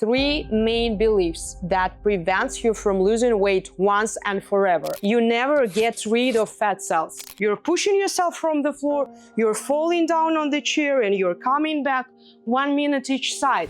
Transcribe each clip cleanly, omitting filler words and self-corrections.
Three main beliefs that prevents you from losing weight once and forever. You never get rid of fat cells. You're pushing yourself from the floor, you're falling down on the chair, and you're coming back 1 minute each side.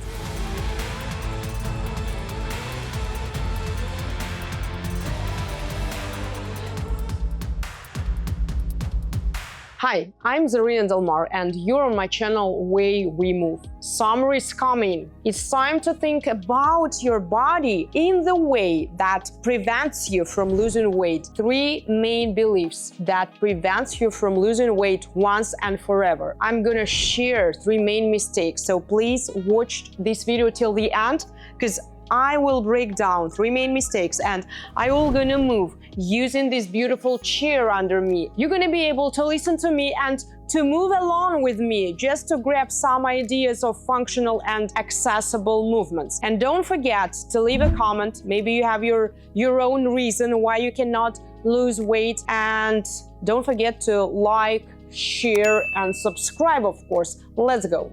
Hi, I'm Zarina Delmar and you're on my channel Way We Move. Summer is coming. It's time to think about your body in the way that prevents you from losing weight. Three main beliefs that prevents you from losing weight once and forever. I'm gonna share three main mistakes, so please watch this video till the end because I will break down three main mistakes and I will gonna move using this beautiful chair under me. You're gonna be able to listen to me and to move along with me just to grab some ideas of functional and accessible movements. And don't forget to leave a comment. Maybe you have your own reason why you cannot lose weight. And don't forget to like, share, and subscribe, of course. Let's go.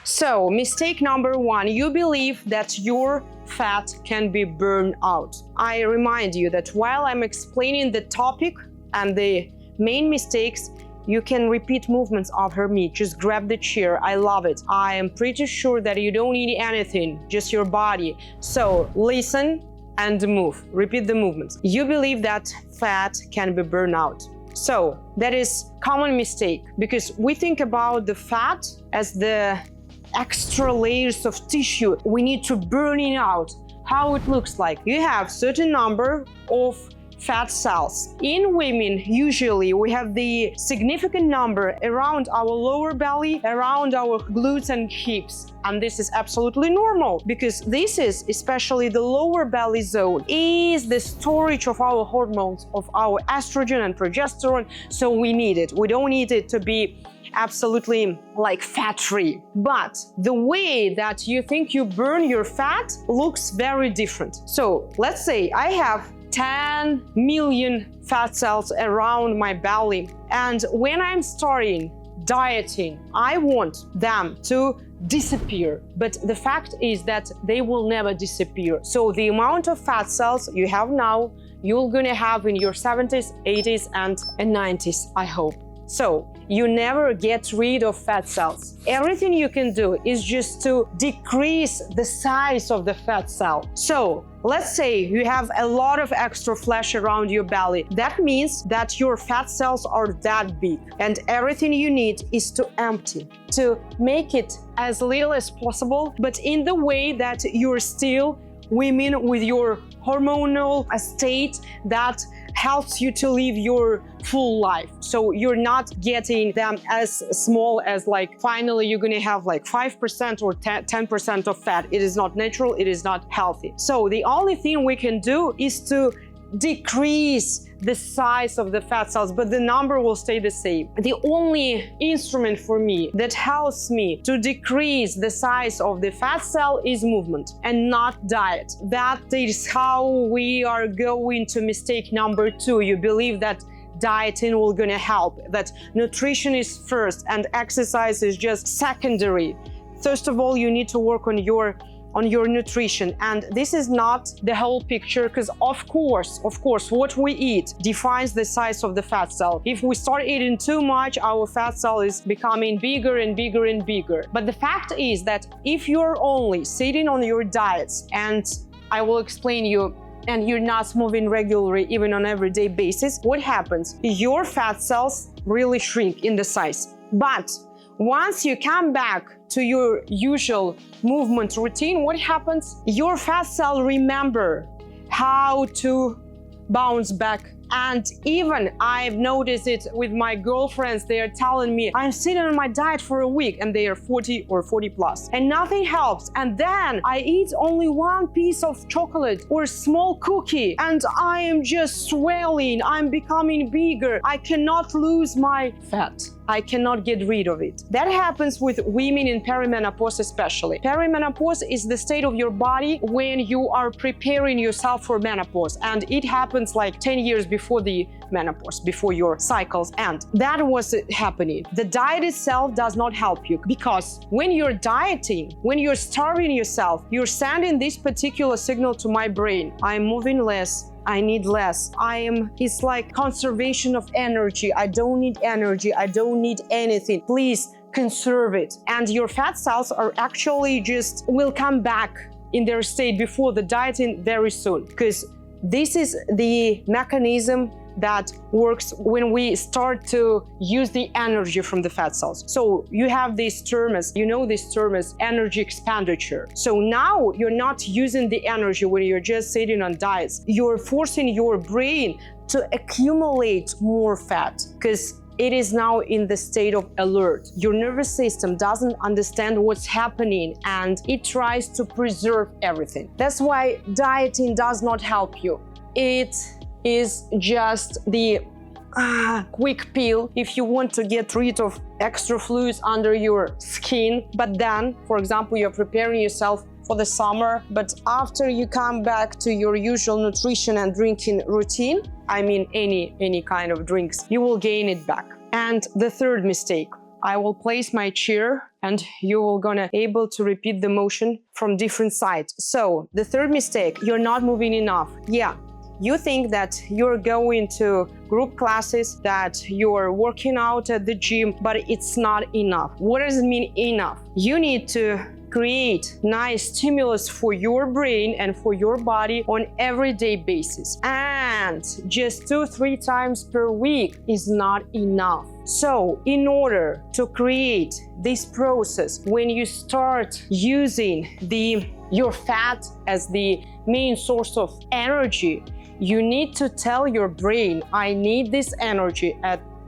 So, mistake number one, you believe that your fat can be burned out. I remind you that while I'm explaining the topic and the main mistakes, you can repeat movements after me. Just grab the chair. I love it. I am pretty sure that you don't need anything, just your body. So, listen and move. Repeat the movements. You believe that fat can be burned out. So, that is a common mistake because we think about the fat as the extra layers of tissue we need to burn it out. How it looks like? You have certain number of fat cells. In women, usually we have the significant number around our lower belly, around our glutes and hips. And this is absolutely normal because this is, especially the lower belly zone, is the storage of our hormones, of our estrogen and progesterone. So we need it. We don't need it to be absolutely like fat-free. But the way that you think you burn your fat looks very different. So let's say I have 10 million fat cells around my belly. And when I'm starting dieting, I want them to disappear. But the fact is that they will never disappear. So the amount of fat cells you have now, you're gonna have in your 70s, 80s, and 90s, I hope. So you never get rid of fat cells. Everything you can do is just to decrease the size of the fat cell. So let's say you have a lot of extra flesh around your belly. That means that your fat cells are that big. And everything you need is to empty, to make it as little as possible, but in the way that you're still women with your hormonal state that helps you to live your full life. So you're not getting them as small as like finally you're gonna have like 5% or 10% of fat. It is not natural, it is not healthy. So the only thing we can do is to decrease the size of the fat cells, but the number will stay the same. The only instrument for me that helps me to decrease the size of the fat cell is movement and not diet. That is how we are going to mistake number two. You believe that dieting will gonna help, that nutrition is first and exercise is just secondary. First of all, you need to work on your nutrition, and this is not the whole picture because of course what we eat defines the size of the fat cell. If we start eating too much, our fat cell is becoming bigger and bigger and bigger. But the fact is that if you're only sitting on your diets, and I will explain you, and you're not moving regularly even on everyday basis, what happens? Your fat cells really shrink in the size. But once you come back to your usual movement routine, what happens? Your fat cell remember how to bounce back. And even I've noticed it with my girlfriends. They are telling me, I'm sitting on my diet for a week, and they are 40 or 40 plus, and nothing helps. And then I eat only one piece of chocolate or small cookie, and I am just swelling. I'm becoming bigger. I cannot lose my fat. I cannot get rid of it. That happens with women in perimenopause especially. Perimenopause is the state of your body when you are preparing yourself for menopause, and it happens like 10 years before the menopause, before your cycles end. That was happening. The diet itself does not help you, because when you're dieting, when you're starving yourself, you're sending this particular signal to my brain: I'm moving less, I need less. It's like conservation of energy. I don't need energy. I don't need anything. Please conserve it. And your fat cells are actually will come back in their state before the dieting very soon, because this is the mechanism that works when we start to use the energy from the fat cells. So you have this term as energy expenditure. So now you're not using the energy when you're just sitting on diets. You're forcing your brain to accumulate more fat, because it is now in the state of alert. Your nervous system doesn't understand what's happening, and it tries to preserve everything. That's why dieting does not help you. It is just the quick pill if you want to get rid of extra fluids under your skin. But then, for example, you're preparing yourself for the summer, but after you come back to your usual nutrition and drinking routine, any kind of drinks, you will gain it back. And the third mistake, I will place my chair and you will gonna able to repeat the motion from different sides. So the third mistake, you're not moving enough. Yeah, you think that you're going to group classes, that you're working out at the gym, but it's not enough. What does it mean enough? You need to create nice stimulus for your brain and for your body on everyday basis. And just 2-3 times per week is not enough. So in order to create this process, when you start using your fat as the main source of energy, you need to tell your brain, I need this energy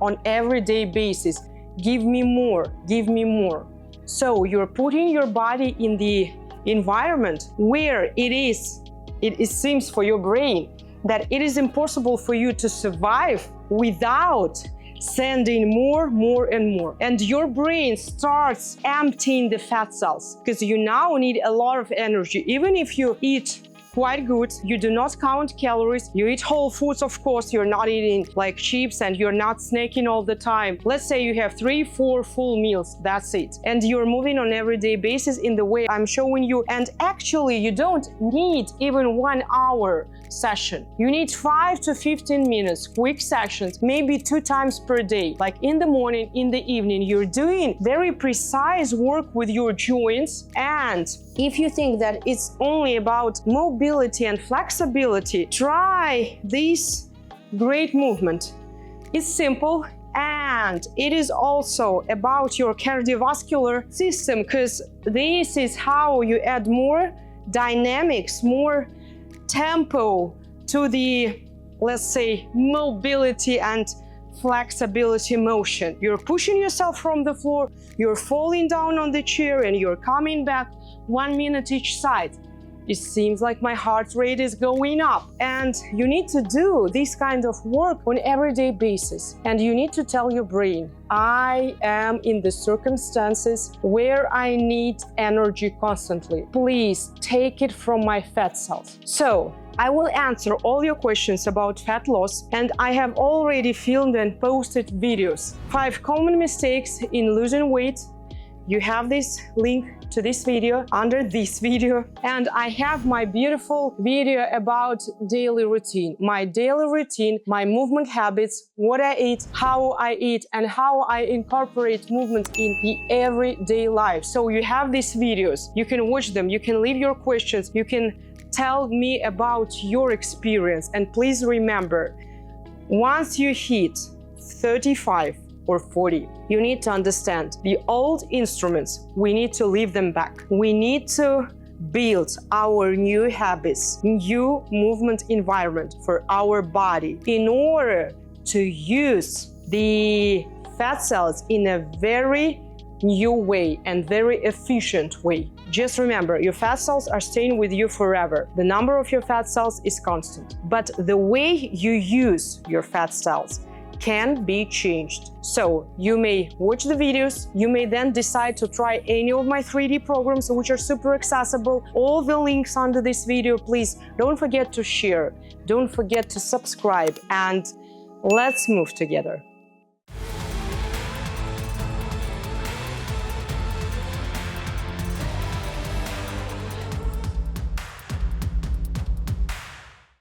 on everyday basis. Give me more, give me more. So you're putting your body in the environment where it seems for your brain that it is impossible for you to survive without sending more and more. And your brain starts emptying the fat cells, because you now need a lot of energy. Even if you eat quite good, you do not count calories, you eat whole foods, of course, you're not eating like chips and you're not snacking all the time. Let's say you have 3-4 full meals, that's it. And you're moving on everyday basis in the way I'm showing you. And actually, you don't need even 1 hour session. You need 5 to 15 minutes, quick sessions, maybe 2 times per day. Like in the morning, in the evening, you're doing very precise work with your joints. And if you think that it's only about mobility and flexibility, try this great movement. It's simple, and it is also about your cardiovascular system, because this is how you add more dynamics, more tempo to the, let's say, mobility and flexibility motion. You're pushing yourself from the floor, you're falling down on the chair, and you're coming back 1 minute each side. It seems like my heart rate is going up. And you need to do this kind of work on everyday basis. And you need to tell your brain, I am in the circumstances where I need energy constantly. Please take it from my fat cells. So I will answer all your questions about fat loss, and I have already filmed and posted videos. 5 common mistakes in losing weight. You have this link to this video under this video, and I have my beautiful video about daily routine, my daily routine, my movement habits, what I eat, how I eat, and how I incorporate movement in the everyday life. So you have these videos, you can watch them, you can leave your questions, you can tell me about your experience. And please remember, once you hit 35 or 40, you need to understand the old instruments, we need to leave them back. We need to build our new habits, new movement environment for our body in order to use the fat cells in a very new way and very efficient way. Just remember, your fat cells are staying with you forever. The number of your fat cells is constant, but the way you use your fat cells can be changed. So you may watch the videos, you may then decide to try any of my 3D programs, which are super accessible. All the links under this video. Please don't forget to share, don't forget to subscribe, and Let's move together.